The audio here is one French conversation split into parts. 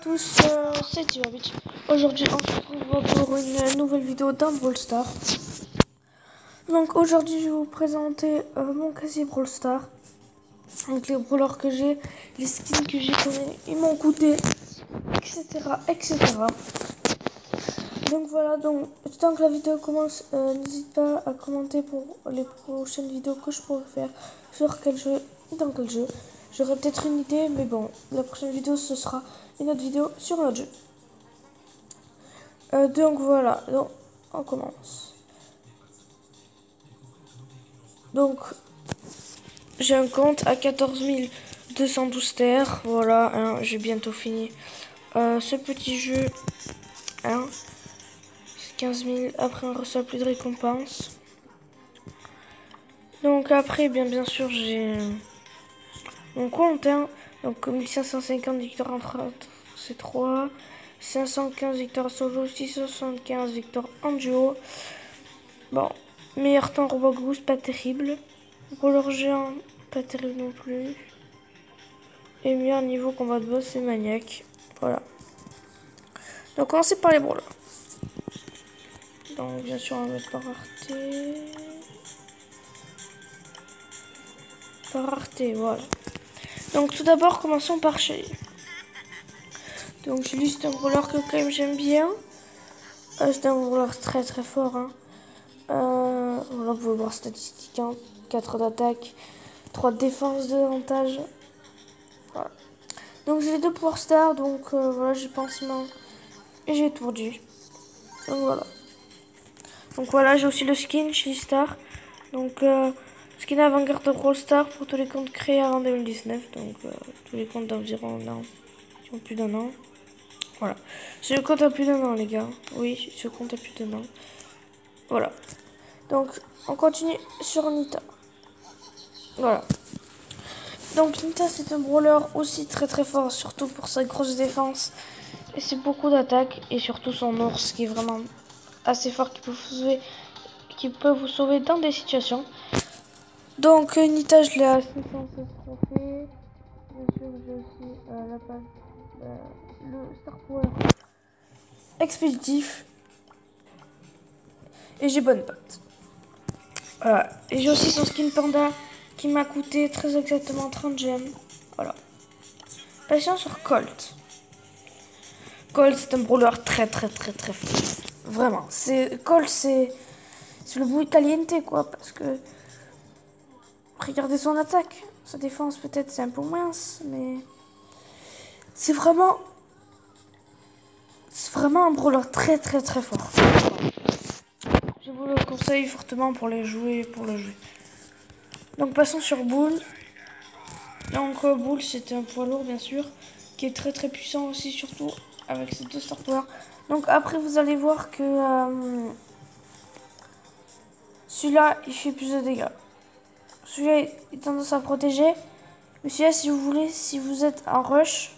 Tous, c'est Tivavitch. Aujourd'hui, on se retrouve pour une nouvelle vidéo d'un Brawl Stars. Donc aujourd'hui, je vais vous présenter mon casier Brawl Stars. Donc les brawlers que j'ai, les skins que j'ai connus, ils m'ont coûté, etc., etc. Donc voilà, donc tant que la vidéo commence, n'hésite pas à commenter pour les prochaines vidéos que je pourrais faire sur quel jeu, dans quel jeu. J'aurai peut-être une idée, mais bon, la prochaine vidéo ce sera une autre vidéo sur un autre jeu. Donc voilà, donc on commence. Donc j'ai un compte à 14 212 terres, voilà, hein, j'ai bientôt fini ce petit jeu. Hein, 15 000, après on reçoit plus de récompenses. Donc après, bien sûr, j'ai mon compte, hein, donc 1550 victoires en 30, c'est 3, 515 victoires solo, 675 victoires en duo. Bon, meilleur temps Robogous, pas terrible. Roller géant, pas terrible non plus. Et meilleur niveau combat de boss, c'est maniaque. Voilà. Donc commencer par les brawlers. Donc bien sûr on va mettre par rareté. Par rareté, voilà. Donc tout d'abord commençons par Shelly. Donc Shelly c'est un brawler que quand même j'aime bien. C'est un brawler très fort. Hein. Voilà, vous pouvez voir statistiques. Hein. 4 d'attaque, 3 de défense, 2 d'avantage. Voilà. Donc j'ai les deux Power Stars, donc voilà, j'ai pansement et j'ai étourdi. Donc voilà. Donc voilà, j'ai aussi le skin Shelly Star. Donc skin avant-garde de Brawl Stars pour tous les comptes créés avant 2019. Donc tous les comptes d'environ un an, qui ont plus d'un an. Voilà. Ce compte a plus d'un an, les gars. Oui, ce compte a plus d'un an. Voilà. Donc on continue sur Nita. Voilà. Donc Nita c'est un brawler aussi très fort, surtout pour sa grosse défense. Et c'est beaucoup d'attaques et surtout son ours qui est vraiment assez fort, qui peut vous sauver dans des situations. Donc Nita je l'ai à 616 trophées. Bien sûr j'ai aussi la page, le Star Power expéditif. Et j'ai bonne patte. Voilà. Et j'ai aussi son skin panda qui m'a coûté très exactement 30 gemmes. Voilà. Passons sur Colt. Colt c'est un brawler très fort. Vraiment. Colt c'est le bout caliente quoi. Parce que regardez son attaque. Sa défense peut-être c'est un peu mince. Mais c'est vraiment un brawler très fort. Je vous le conseille fortement pour le jouer. Donc passons sur Bull. Donc Bull c'est un poids lourd bien sûr. Qui est très puissant aussi surtout avec ses deux Star Power. Donc après vous allez voir que celui-là il fait plus de dégâts. Celui-là il a tendance à protéger. Mais celui-là si vous voulez, si vous êtes en rush,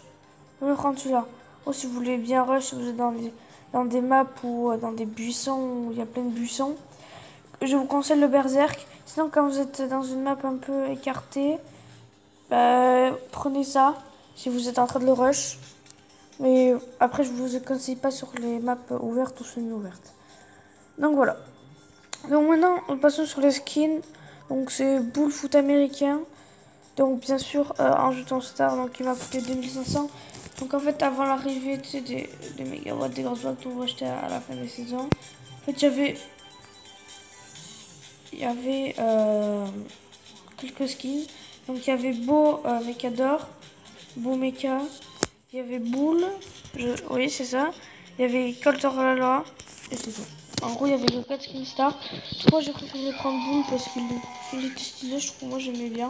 vous pouvez prendre celui-là. Ou si vous voulez bien rush, si vous êtes dans des maps ou dans des buissons où il y a plein de buissons. Je vous conseille le berserk. Sinon quand vous êtes dans une map un peu écartée, prenez ça si vous êtes en train de le rush. Mais après, je vous conseille pas sur les maps ouvertes ou semi-ouvertes. Donc voilà. Donc maintenant, nous passons sur les skins. Donc c'est Bull Foot américain. Donc bien sûr, en jeton star, donc il m'a coûté 2500. Donc en fait, avant l'arrivée des mégawatts, des grosses boîtes qu'on va acheter à la fin des saisons. En fait, il y avait quelques skins. Donc il y avait Beau Mecha d'or, Beau Mecha. Il y avait Bull, oui c'est ça. Il y avait Colt la loi et c'est tout. En gros il y avait le 4 skin star. Moi j'ai préféré prendre Bull parce qu'il était stylé, je trouve moi j'aimais bien.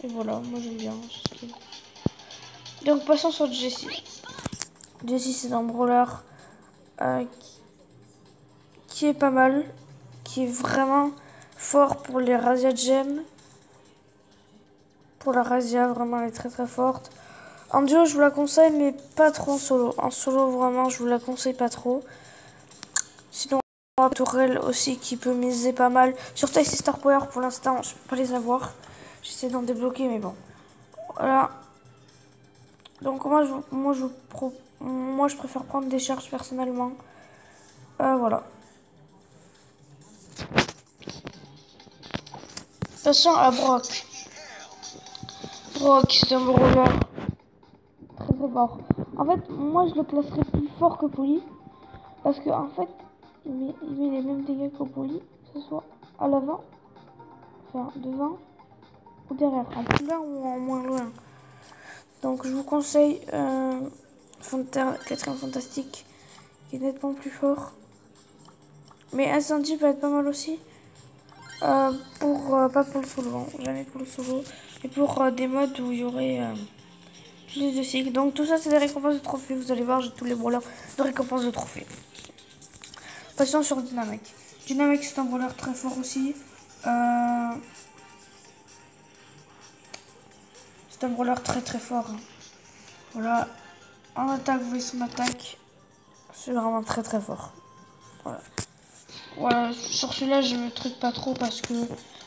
Et voilà, moi j'aime bien ce skin. Donc passons sur Jessie. Jessie c'est un brawler qui est pas mal, qui est vraiment fort pour les Razia Gem. Pour la Razia, vraiment elle est très forte. En duo, je vous la conseille, mais pas trop en solo. En solo, vraiment, je vous la conseille pas trop. Sinon, on a Tourelle aussi qui peut miser pas mal. Surtout avec ses Star Power, pour l'instant, je peux pas les avoir. J'essaie d'en débloquer, mais bon. Voilà. Donc moi je préfère prendre des charges personnellement. Voilà. Passons à Brock. Brock, c'est un brawler très très fort. En fait, moi je le classerais plus fort que Poli. Parce que en fait, il met les mêmes dégâts que Poli. Que ce soit à l'avant, enfin devant ou derrière. En plus loin ou en moins loin. Donc je vous conseille quatrième fantastique qui est nettement plus fort. Mais incendie peut être pas mal aussi. Pas pour le solo, hein, jamais pour le solo. Mais pour des modes où il y aurait plus de cycles. Donc tout ça c'est des récompenses de trophées. Vous allez voir, j'ai tous les brawlers de récompenses de trophées. Passons sur Dynamic. Dynamic c'est un brawler très fort aussi. C'est un brawler très très fort. Hein. Voilà. En attaque, vous voyez son attaque. C'est vraiment très très fort. Voilà. Voilà, sur celui-là, je me truc pas trop parce que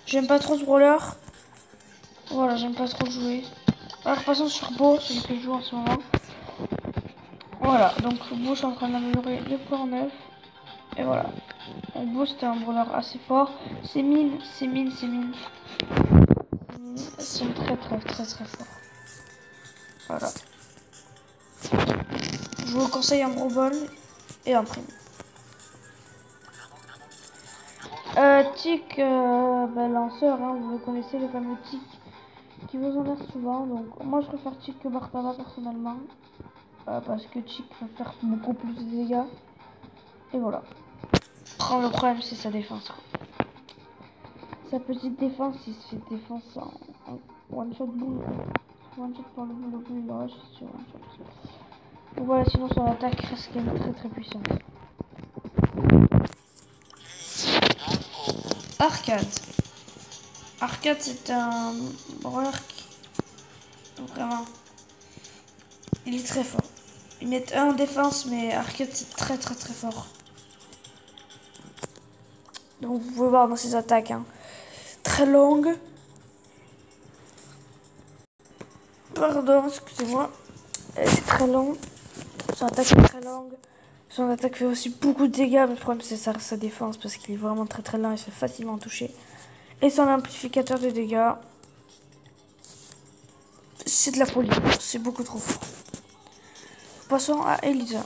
j'aime pas trop ce brawler. Voilà, j'aime pas trop jouer. Alors, passons sur Beau, celui que je joue en ce moment. Voilà, donc Beau, je suis en train d'améliorer les points neufs. Et voilà. Donc, Beau, c'était un brawler assez fort. Ces mines. Elles sont très très très très forts. Voilà. Je vous conseille un gros bol et un prime. Tic, lanceur, hein, vous connaissez le fameux tic qui vous en a souvent. Donc moi je préfère tic que Bartava personnellement. Parce que tic va faire beaucoup plus de dégâts. Et voilà. Le problème c'est sa défense. Quoi. Sa petite défense, il se fait défense en one shot boule. One shot par le boule, il rush sur one shot. Donc voilà, sinon son attaque reste quand même très très puissante. Arcade. Arcade c'est un brawler qui vraiment il est très fort. Ils mettent un en défense mais Arcade c'est très très très fort. Donc vous pouvez voir dans ses attaques hein. Très longues. Pardon, excusez-moi. C'est très long. Son attaque est très longue. Son attaque fait aussi beaucoup de dégâts. Mais le problème c'est sa défense parce qu'il est vraiment très très lent. Il se fait facilement toucher. Et son amplificateur de dégâts. C'est de la folie. C'est beaucoup trop fort. Passons à Elisa.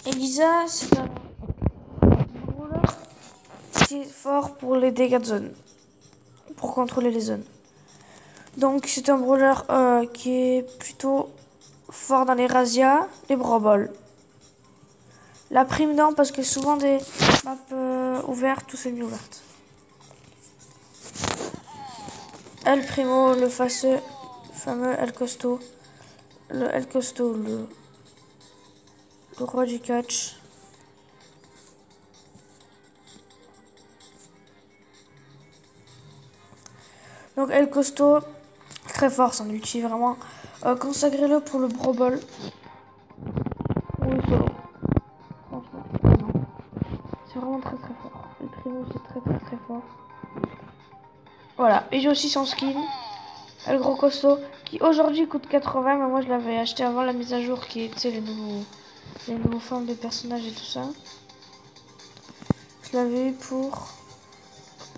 Elisa, c'est un brawler qui est fort pour les dégâts de zone. Pour contrôler les zones. Donc c'est un brawler qui est plutôt fort dans les razzias, les brawl. La prime non parce que souvent des maps ouvertes ou semi-ouvertes. El Primo, le fameux El Costo. Le El Costo, le roi du catch. Donc El Costo, très fort son ulti, vraiment. Consacrez-le pour le brawl. Ou le solo. Franchement, c'est vraiment très très fort. El Primo, c'est très très très fort. Voilà, et j'ai aussi son skin, El Gros Costaud, qui aujourd'hui coûte 80, mais moi je l'avais acheté avant la mise à jour, qui est, tu sais, les nouveaux formes de personnages et tout ça. Je l'avais eu pour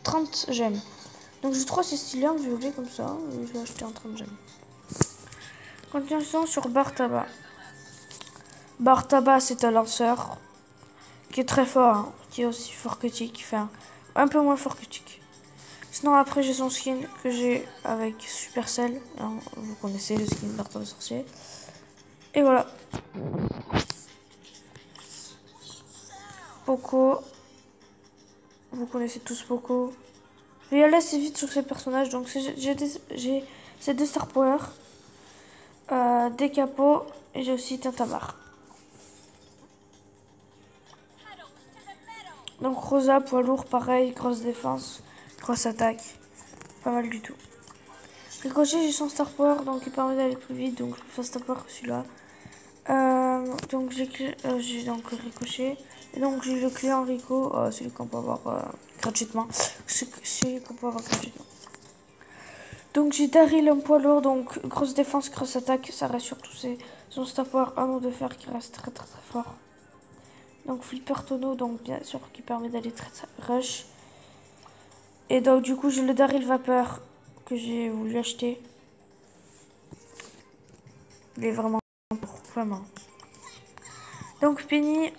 30 gemmes. Donc je trouve c'est stylé en violet comme ça, et je l'ai acheté en 30 gemmes. Continuons sur Bartaba. Bartaba, c'est un lanceur qui est très fort, hein, qui est aussi fort que Tic, enfin un peu moins fort que Tic. Sinon après j'ai son skin que j'ai avec Supercell, hein, vous connaissez le skin d'Arthur le sorcier. Et voilà. Poco. Vous connaissez tous Poco. Je vais y aller assez vite sur ces personnages. Donc j'ai ces deux Star Power. Des capots. Et j'ai aussi Tintamarre. Donc Rosa, poids lourd, pareil, grosse défense, grosse attaque. Pas mal du tout. Ricochet, j'ai son Star Power, donc il permet d'aller plus vite, donc je peux faire Star Power que celui-là. Donc j'ai donc le Ricochet. Et donc j'ai le client Rico, celui qu'on peut avoir gratuitement. Celui qu'on peut avoir gratuitement. Donc j'ai Daryl un poids lourd, donc grosse défense, grosse attaque. Ça reste surtout son star power 1 ou de fer qui reste très très très fort. Donc Flipper Tonneau, donc bien sûr qui permet d'aller très rush. Et donc du coup j'ai le Daryl Vapeur que j'ai voulu acheter. Il est vraiment vraiment. Donc Penny,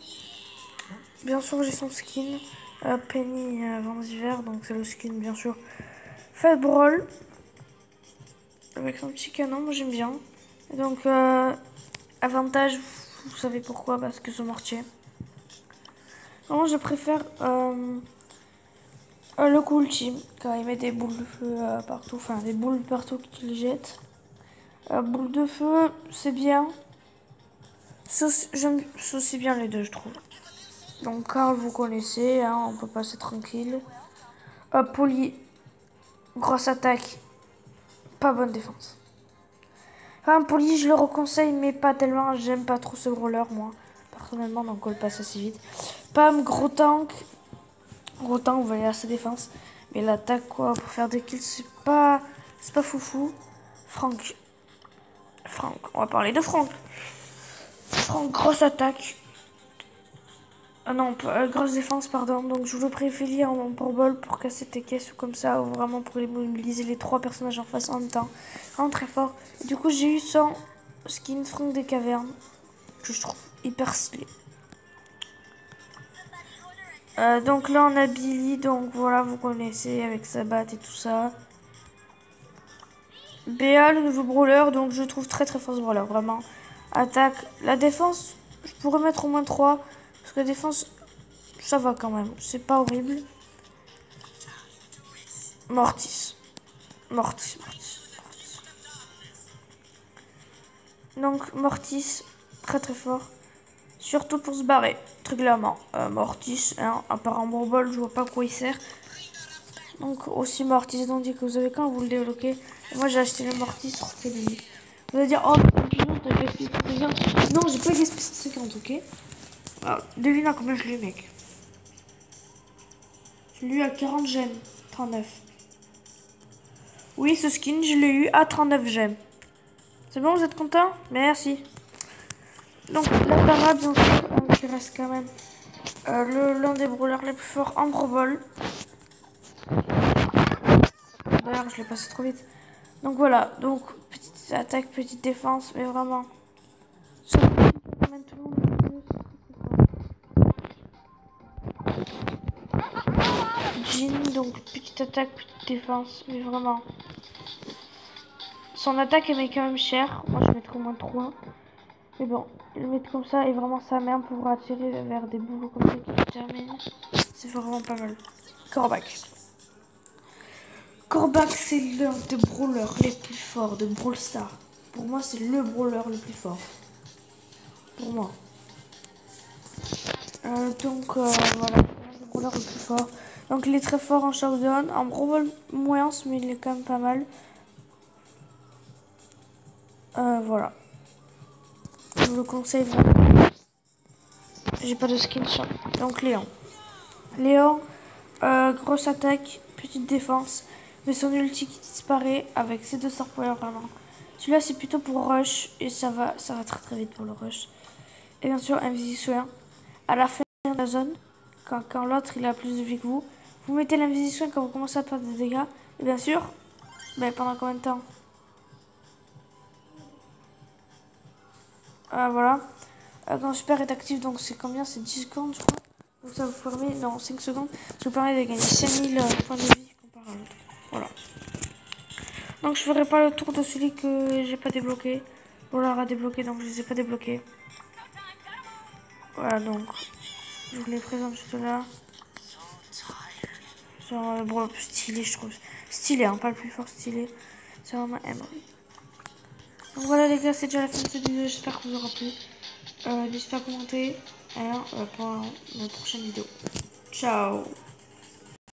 bien sûr j'ai son skin. Penny avant d'hiver, donc c'est le skin bien sûr. Fait Brawl. Avec son petit canon, moi j'aime bien. Et donc avantage, vous savez pourquoi, parce que son mortier. Moi je préfère le coup ultime, car il met des boules de feu partout, enfin des boules partout qu'il jette. Boules de feu, c'est bien. J'aime aussi bien les deux, je trouve. Donc Karl, vous connaissez, hein, on peut passer tranquille. Poli, grosse attaque, pas bonne défense. Enfin, Poli, je le reconseille, mais pas tellement. J'aime pas trop ce brawler, moi, personnellement, donc on le passe assez vite. Pam, gros tank. Gros tank, on va aller à sa défense. Mais l'attaque, quoi, pour faire des kills, c'est pas foufou. Franck, on va parler de Franck. Franck, grosse attaque. Ah non, grosse défense, pardon. Donc je le préfère en ball pour casser tes caisses ou comme ça, ou vraiment pour mobiliser les 3 personnages en face en même temps. Vraiment très fort. Et du coup, j'ai eu son skin Franck des Cavernes, que je trouve hyper stylé. Donc là, on a Billy, donc voilà, vous connaissez avec sa batte et tout ça. Béa, le nouveau brawler, donc je trouve très très fort ce brawler, vraiment. Attaque, la défense, je pourrais mettre au moins 3, parce que la défense, ça va quand même, c'est pas horrible. Mortis. Donc Mortis, très très fort. Surtout pour se barrer, très clairement. Mortis, hein, à part en ball, je vois pas à quoi il sert. Donc aussi Mortis, donc que vous avez quand vous le débloquez. Moi j'ai acheté le Mortis sur lui. Vous allez dire, oh t'as gaspillé 150. Non, j'ai pas gaspillé 150, ok. Alors, devine à combien je l'ai eu, mec. Je l'ai eu à 40 gemmes, 39. Oui, ce skin, je l'ai eu à 39 gemmes. C'est bon, vous êtes content? Merci. Donc la parade, bien sûr, qui reste quand même l'un des brawlers les plus forts en Brawl. D'ailleurs, je l'ai passé trop vite. Donc voilà, donc petite attaque, petite défense, mais vraiment. Jean, donc petite attaque, petite défense, mais vraiment. Son attaque, elle met quand même cher. Moi, je mettrais au moins 3. Mais bon, le mettre comme ça et vraiment sa main pour attirer vers des boules comme ça qui terminent. C'est vraiment pas mal. Corbac. Corbac, c'est l'un des brawlers les plus forts de Brawl Stars. Pour moi, c'est le brawler le plus fort. Pour moi. Donc, voilà. Le brawler le plus fort. Donc, il est très fort en showdown. En brawl, moins, mais il est quand même pas mal. Voilà. Je vous le conseille vraiment. J'ai pas de skin shop. Donc, Léon. Léon, grosse attaque, petite défense. Mais son ulti qui disparaît avec ses 2 star power vraiment. Celui-là c'est plutôt pour rush et ça va très très vite pour le rush. Et bien sûr Invisisoin. À la fin de la zone, quand l'autre il a plus de vie que vous mettez l'Invisisoin quand vous commencez à perdre des dégâts. Et bien sûr, pendant combien de temps? Voilà. Quand Super est actif, donc c'est combien? C'est 10 secondes je crois. Donc ça vous permet, non 5 secondes, ça vous permet de gagner 5000 points de vie comparé à l'autre. Voilà. Donc je ferai pas le tour de celui que j'ai pas débloqué. On l'aura débloqué, donc je les ai pas débloqués. Voilà, donc je vous les présente juste là. Genre le plus stylé, je trouve. Stylé, hein, pas le plus fort, stylé. C'est vraiment Emery. Donc voilà les gars, c'est déjà la fin de cette vidéo. J'espère que vous aura plu. N'hésitez pas à commenter pour la prochaine vidéo. Ciao.